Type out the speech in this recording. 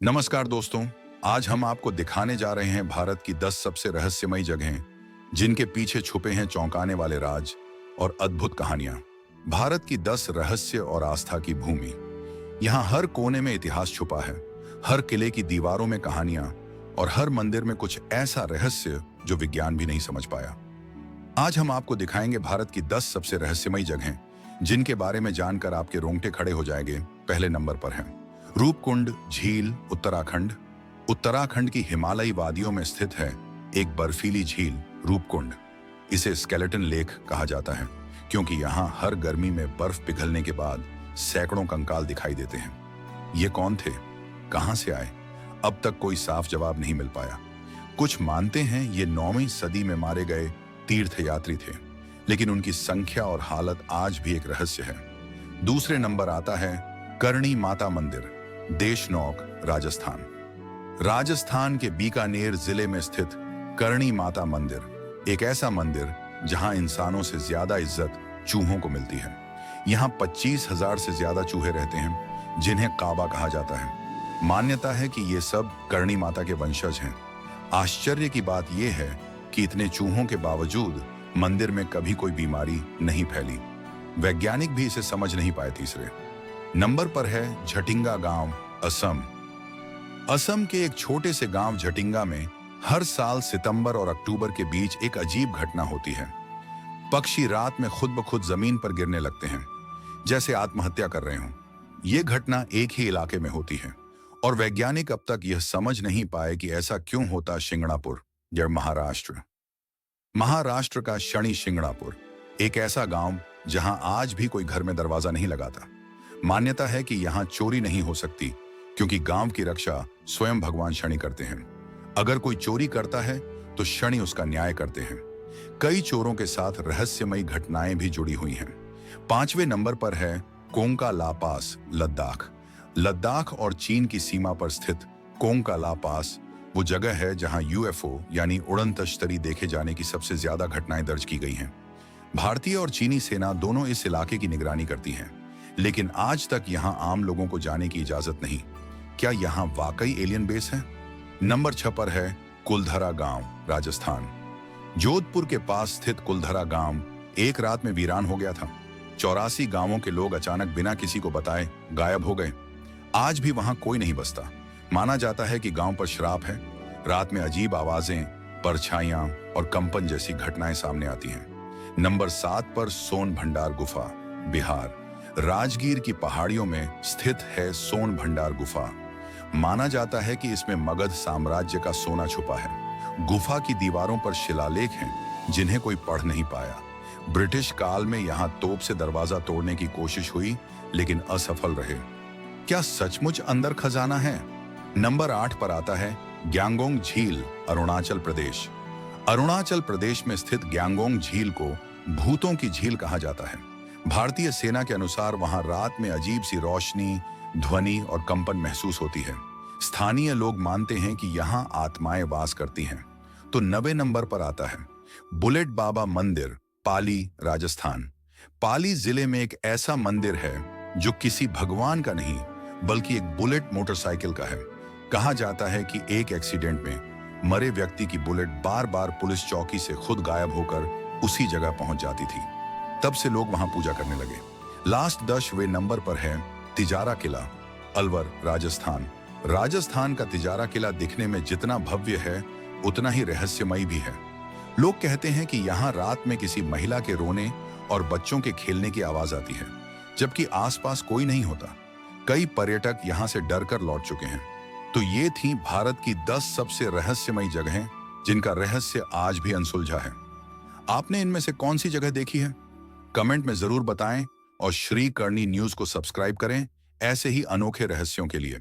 नमस्कार दोस्तों। आज हम आपको दिखाने जा रहे हैं भारत की 10 सबसे रहस्यमयी जगहें जिनके पीछे छुपे हैं चौंकाने वाले राज और अद्भुत कहानियां। भारत की 10 रहस्य और आस्था की भूमि। यहाँ हर कोने में इतिहास छुपा है, हर किले की दीवारों में कहानियां और हर मंदिर में कुछ ऐसा रहस्य जो विज्ञान भी नहीं समझ पाया। आज हम आपको दिखाएंगे भारत की 10 सबसे रहस्यमयी जगहें जिनके बारे में जानकर आपके रोंगटे खड़े हो जाएंगे। पहले नंबर पर है रूपकुंड झील, उत्तराखंड। उत्तराखंड की हिमालयी वादियों में स्थित है एक बर्फीली झील रूपकुंड। इसे स्केलेटन लेक कहा जाता है क्योंकि यहाँ हर गर्मी में बर्फ पिघलने के बाद सैकड़ों कंकाल दिखाई देते हैं। ये कौन थे, कहां से आए, अब तक कोई साफ जवाब नहीं मिल पाया। कुछ मानते हैं ये 9वीं सदी में मारे गए तीर्थयात्री थे, लेकिन उनकी संख्या और हालत आज भी एक रहस्य है। दूसरे नंबर आता है करणी माता मंदिर, देशनोक, राजस्थान। राजस्थान के बीकानेर जिले में स्थित करणी माता मंदिर एक ऐसा मंदिर जहां इंसानों से ज्यादा इज्जत चूहों को मिलती है। यहां 25,000 से ज्यादा चूहे रहते हैं जिन्हें काबा कहा जाता है। मान्यता है कि ये सब करणी माता के वंशज हैं। आश्चर्य की बात यह है कि इतने चूहों के बावजूद मंदिर में कभी कोई बीमारी नहीं फैली। वैज्ञानिक भी इसे समझ नहीं पाए। तीसरे नंबर पर है झटिंगा गांव, असम। असम के एक छोटे से गांव झटिंगा में हर साल सितंबर और अक्टूबर के बीच एक अजीब घटना होती है। पक्षी रात में खुद ब खुद जमीन पर गिरने लगते हैं, जैसे आत्महत्या कर रहे हों। यह घटना एक ही इलाके में होती है और वैज्ञानिक अब तक यह समझ नहीं पाए कि ऐसा क्यों होता। शिंगणापुर, जड़ महाराष्ट्र। महाराष्ट्र का शनि शिंगणापुर एक ऐसा गांव जहां आज भी कोई घर में दरवाजा नहीं लगाता। मान्यता है कि यहां चोरी नहीं हो सकती क्योंकि गांव की रक्षा स्वयं भगवान शनि करते हैं। अगर कोई चोरी करता है तो शनि उसका न्याय करते हैं। कई चोरों के साथ रहस्यमयी घटनाएं भी जुड़ी हुई हैं। 5वें नंबर पर है कोंका ला पास, लद्दाख। लद्दाख और चीन की सीमा पर स्थित कोंका ला पास वो जगह है जहां यूएफओ यानी उड़न तश्तरी देखे जाने की सबसे ज्यादा घटनाएं दर्ज की गई हैं। भारतीय और चीनी सेना दोनों इस इलाके की निगरानी करती हैं, लेकिन आज तक यहां आम लोगों को जाने की इजाजत नहीं। क्या यहां वाकई एलियन बेस है? नंबर 6 पर है कुलधरा गांव, राजस्थान। जोधपुर के पास स्थित कुलधरा गांव एक रात में वीरान हो गया था। 84 गांवों के लोग अचानक बिना किसी को बताए गायब हो गए। आज भी वहां कोई नहीं बसता। माना जाता है कि गांव पर श्राप है। रात में अजीब आवाजें, परछाइयां और कंपन जैसी घटनाएं सामने आती हैं। नंबर 7 पर सोन भंडार गुफा, बिहार। राजगीर की पहाड़ियों में स्थित है सोन भंडार गुफा। माना जाता है कि इसमें मगध साम्राज्य का सोना छुपा है। गुफा की दीवारों पर शिलालेख हैं जिन्हें कोई पढ़ नहीं पाया। ब्रिटिश काल में यहां तोप से दरवाजा तोड़ने की कोशिश हुई लेकिन असफल रहे। क्या सचमुच अंदर खजाना है? नंबर 8 पर आता है ग्यांगोंग झील, अरुणाचल प्रदेश। अरुणाचल प्रदेश में स्थित ग्यांगोंग झील को भूतों की झील कहा जाता है। भारतीय सेना के अनुसार वहां रात में अजीब सी रोशनी, ध्वनि और कंपन महसूस होती है। स्थानीय लोग मानते हैं कि यहां आत्माएं वास करती हैं। तो 9वें नंबर पर आता है बुलेट बाबा मंदिर, पाली, राजस्थान। पाली जिले में एक ऐसा मंदिर है जो किसी भगवान का नहीं बल्कि एक बुलेट मोटरसाइकिल का है। कहा जाता है कि एक एक्सीडेंट में मरे व्यक्ति की बुलेट बार बार पुलिस चौकी से खुद गायब होकर उसी जगह पहुंच जाती थी। तब से लोग वहां पूजा करने लगे। लास्ट 10वें नंबर पर है तिजारा किला, अलवर, राजस्थान। राजस्थान का तिजारा किला दिखने में जितना भव्य है उतना ही रहस्यमयी भी है। लोग कहते हैं कि यहाँ रात में किसी महिला के रोने और बच्चों के खेलने की आवाज आती है, जबकि आसपास कोई नहीं होता। कई पर्यटक यहाँ से डरकर लौट चुके हैं। तो ये थी भारत की 10 सबसे रहस्यमयी जगहें जिनका रहस्य आज भी अनसुलझा है। आपने इनमें से कौन सी जगह देखी है? कमेंट में जरूर बताएं और श्री करणी न्यूज को सब्सक्राइब करें ऐसे ही अनोखे रहस्यों के लिए।